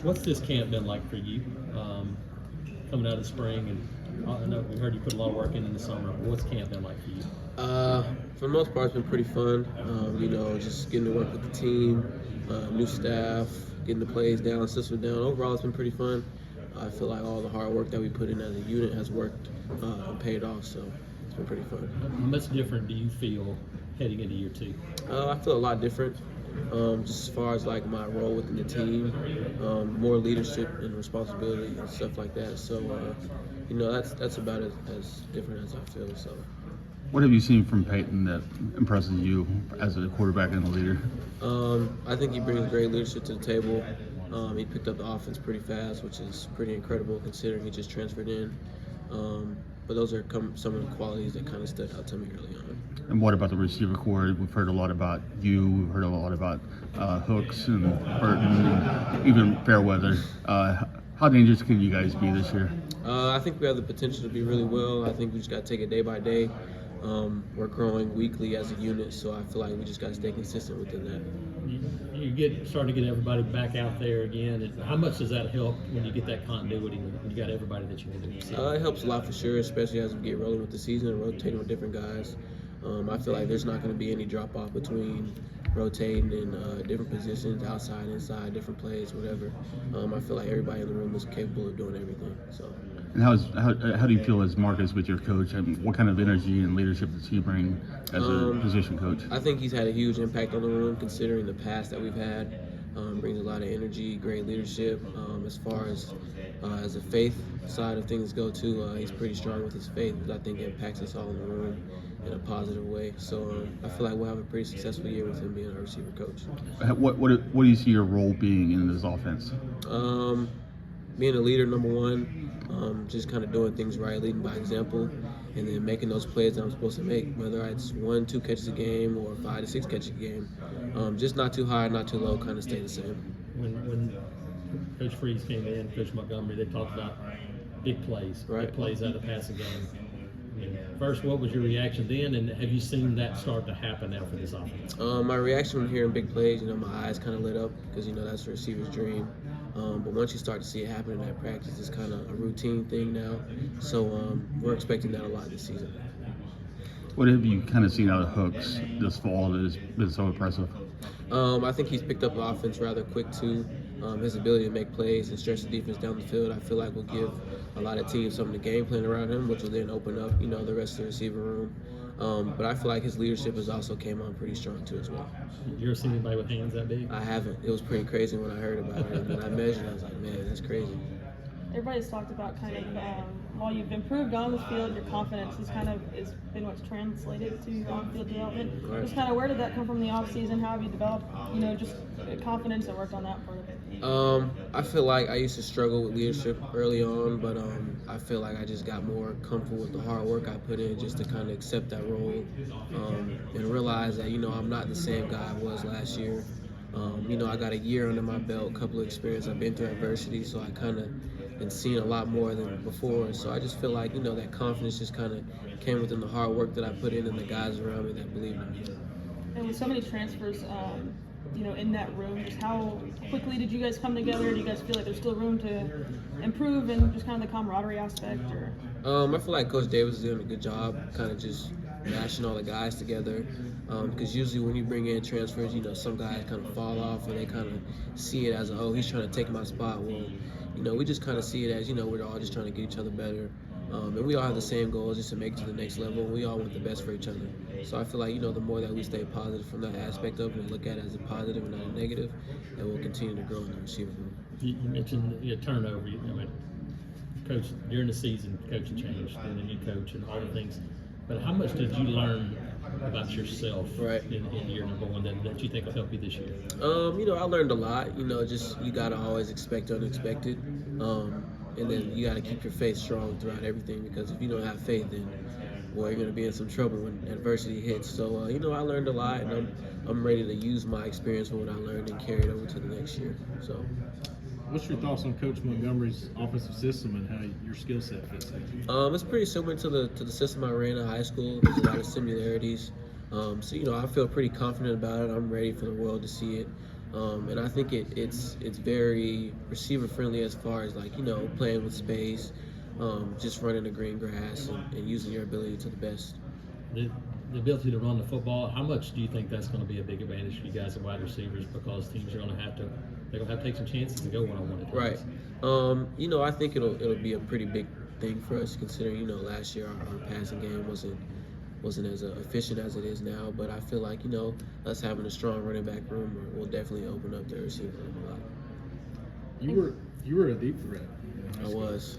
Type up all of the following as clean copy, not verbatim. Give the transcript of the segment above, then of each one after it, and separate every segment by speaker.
Speaker 1: What's this camp been like for you? Coming out of the spring, and I know we heard you put a lot of work in the summer. But what's camp been like for you?
Speaker 2: For the most part, it's been pretty fun. Just getting to work with the team, new staff, getting the plays down, system down. Overall, it's been pretty fun. I feel like all the hard work that we put in as a unit has worked and paid off, so it's been pretty fun.
Speaker 1: How much different do you feel heading into year 2?
Speaker 2: I feel a lot different, just as far as like my role within the team, more leadership and responsibility and stuff like that. So, that's about as different as I feel. So.
Speaker 3: What have you seen from Peyton that impresses you as a quarterback and a leader?
Speaker 2: I think he brings great leadership to the table. He picked up the offense pretty fast, which is pretty incredible considering he just transferred in. But those are some of the qualities that kind of stood out to me early on.
Speaker 3: And what about the receiver corps? We've heard a lot about you. We've heard a lot about Hooks and Burton and even Fairweather. How dangerous can you guys be this year?
Speaker 2: I think we have the potential to be really well. I think we just got to take it day by day. We're growing weekly as a unit, so I feel like we just got to stay consistent within that.
Speaker 1: You starting to get everybody back out there again. And how much does that help when you get that continuity, when you got everybody that you want to see?
Speaker 2: It helps a lot for sure, especially as we get rolling with the season and rotating with different guys. I feel like there's not going to be any drop-off between rotating in different positions, outside, inside, different plays, whatever. I feel like everybody in the room is capable of doing everything. So.
Speaker 3: And how do you feel as Marcus with your coach? I mean, what kind of energy and leadership does he bring as a position coach?
Speaker 2: I think he's had a huge impact on the room considering the past that we've had. Brings a lot of energy, great leadership. As far as the faith side of things go too, he's pretty strong with his faith, which I think impacts us all in the room in a positive way. So I feel like we'll have a pretty successful year with him being our receiver coach.
Speaker 3: What do you see your role being in this offense?
Speaker 2: Being a leader, number one, just kind of doing things right, leading by example, and then making those plays that I'm supposed to make, whether it's 1-2 catches a game or 5-6 catches a game. Just not too high, not too low, kind of stay the same.
Speaker 1: When Coach Freeze came in, Coach Montgomery, they talked about big plays,
Speaker 2: right.
Speaker 1: Big plays out of the passing game. I mean, first, what was your reaction then, and have you seen that start to happen now for this offense?
Speaker 2: My reaction when hearing big plays, my eyes kind of lit up because, that's the receiver's dream. But once you start to see it happen in that practice, it's kind of a routine thing now. So we're expecting that a lot this season.
Speaker 3: What have you kind of seen out of Hooks this fall that has been so impressive?
Speaker 2: I think he's picked up the offense rather quick too. His ability to make plays and stretch the defense down the field, I feel like will give a lot of teams something to game plan around him, which will then open up, the rest of the receiver room. But I feel like his leadership has also came on pretty strong too as well.
Speaker 1: You ever seen anybody with hands that big?
Speaker 2: I haven't. It was pretty crazy when I heard about it. And when I measured, I was like, man, that's crazy.
Speaker 4: Everybody's talked about kind of while you've improved on the field, your confidence is been what's translated to your on-field development.
Speaker 2: Right.
Speaker 4: Just kind of where did that come from in the off season? How have you developed, just confidence and worked on that part of it?
Speaker 2: I feel like I used to struggle with leadership early on, but I feel like I just got more comfortable with the hard work I put in just to kind of accept that role and realize that, I'm not the same guy I was last year. I got a year under my belt, a couple of experiences. I've been through adversity, so I kind of been seeing a lot more than before. So I just feel like, that confidence just kind of came within the hard work that I put in and the guys around me that believed in me.
Speaker 4: And with so many transfers, in that room, just how quickly did you guys come together? Do you guys feel like there's still room to improve and just kind of the camaraderie aspect? Or?
Speaker 2: I feel like Coach Davis is doing a good job kind of just mashing all the guys together. Because usually when you bring in transfers, some guys kind of fall off or they kind of see it as, he's trying to take my spot. Well, we just kind of see it as, we're all just trying to get each other better. And we all have the same goals, just to make it to the next level. And we all want the best for each other. So I feel like, the more that we stay positive from that aspect of it and look at it as a positive and not a negative, then we'll continue to grow in the receiver room.
Speaker 1: You mentioned your turnover. Coach, during the season, coaching changed, and then you coach and all the things. But how much did you learn about yourself in year number one that you think will help you this year?
Speaker 2: I learned a lot. Just you got to always expect unexpected. And then you got to keep your faith strong throughout everything, because if you don't have faith, then, you're going to be in some trouble when adversity hits. So, I learned a lot, and I'm ready to use my experience from what I learned and carry it over to the next year. So.
Speaker 5: What's your thoughts on Coach Montgomery's offensive system and how your skill set fits in?
Speaker 2: It's pretty similar to the system I ran in high school. There's a lot of similarities. So I feel pretty confident about it. I'm ready for the world to see it. And I think it's very receiver friendly as far as like, you know, playing with space, just running the green grass and using your ability to the best.
Speaker 1: The ability to run the football, how much do you think that's going to be a big advantage for you guys as wide receivers, because teams are going to have to take some chances and go one-on-one at
Speaker 2: Right.
Speaker 1: times?
Speaker 2: You know, I think it'll be a pretty big thing for us, considering, you know, last year our passing game wasn't as efficient as it is now. But I feel like, you know, us having a strong running back room will definitely open up the receiver room a lot.
Speaker 5: You were a deep threat.
Speaker 2: I was.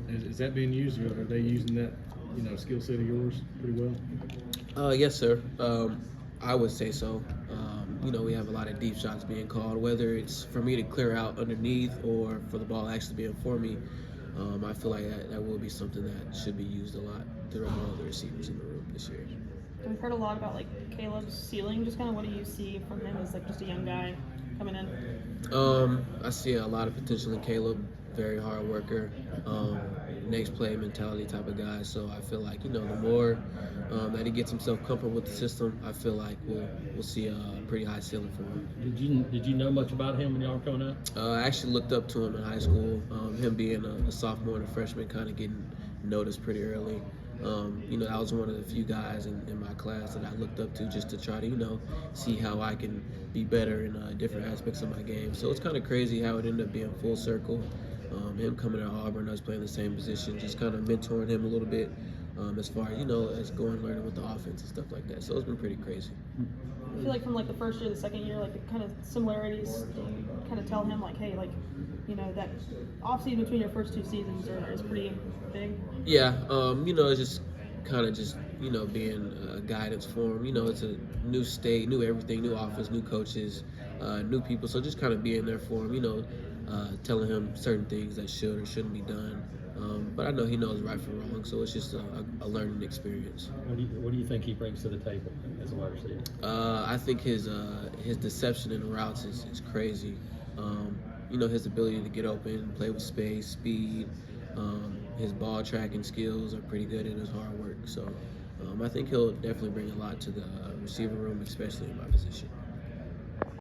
Speaker 5: Is that being used, or are they using that, you know, skill set of yours pretty well?
Speaker 2: Yes, sir. I would say so. You know, we have a lot of deep shots being called, whether it's for me to clear out underneath or for the ball actually being for me. I feel like that will be something that should be used a lot throughout all the receivers in the room this year.
Speaker 4: We've heard a lot about like Caleb's ceiling. Just kind of what do you see from him as like just a young guy coming in?
Speaker 2: I see a lot of potential in Caleb. Very hard worker, next play mentality type of guy. So I feel like, you know, the more that he gets himself comfortable with the system, I feel like we'll see a pretty high ceiling for him.
Speaker 1: Did you know much about him when y'all were coming up?
Speaker 2: I actually looked up to him in high school. Him being a sophomore and a freshman, kind of getting noticed pretty early. You know, I was one of the few guys in my class that I looked up to, just to try to, you know, see how I can be better in different aspects of my game. So it's kind of crazy how it ended up being full circle. Him coming to Auburn, us playing the same position, just kind of mentoring him a little bit as far as, you know, as going learning with the offense and stuff like that. So it's been pretty crazy.
Speaker 4: I feel like from like the first year to the second year, like the kind of similarities, kind of tell him like, hey, like, you know, that off season between your first two seasons is pretty big.
Speaker 2: Yeah, you know, it's just kind of just, you know, being guidance for him. You know, it's a new state, new everything, new office, new coaches, new people. So just kind of being there for him, you know, telling him certain things that should or shouldn't be done. But I know he knows right from wrong, so it's just a learning experience.
Speaker 1: What do you think he brings to the table as a wide receiver?
Speaker 2: I think his deception in the routes is crazy. You know, his ability to get open, play with space, speed, his ball tracking skills are pretty good, and his hard work. So I think he'll definitely bring a lot to the receiver room, especially in my position.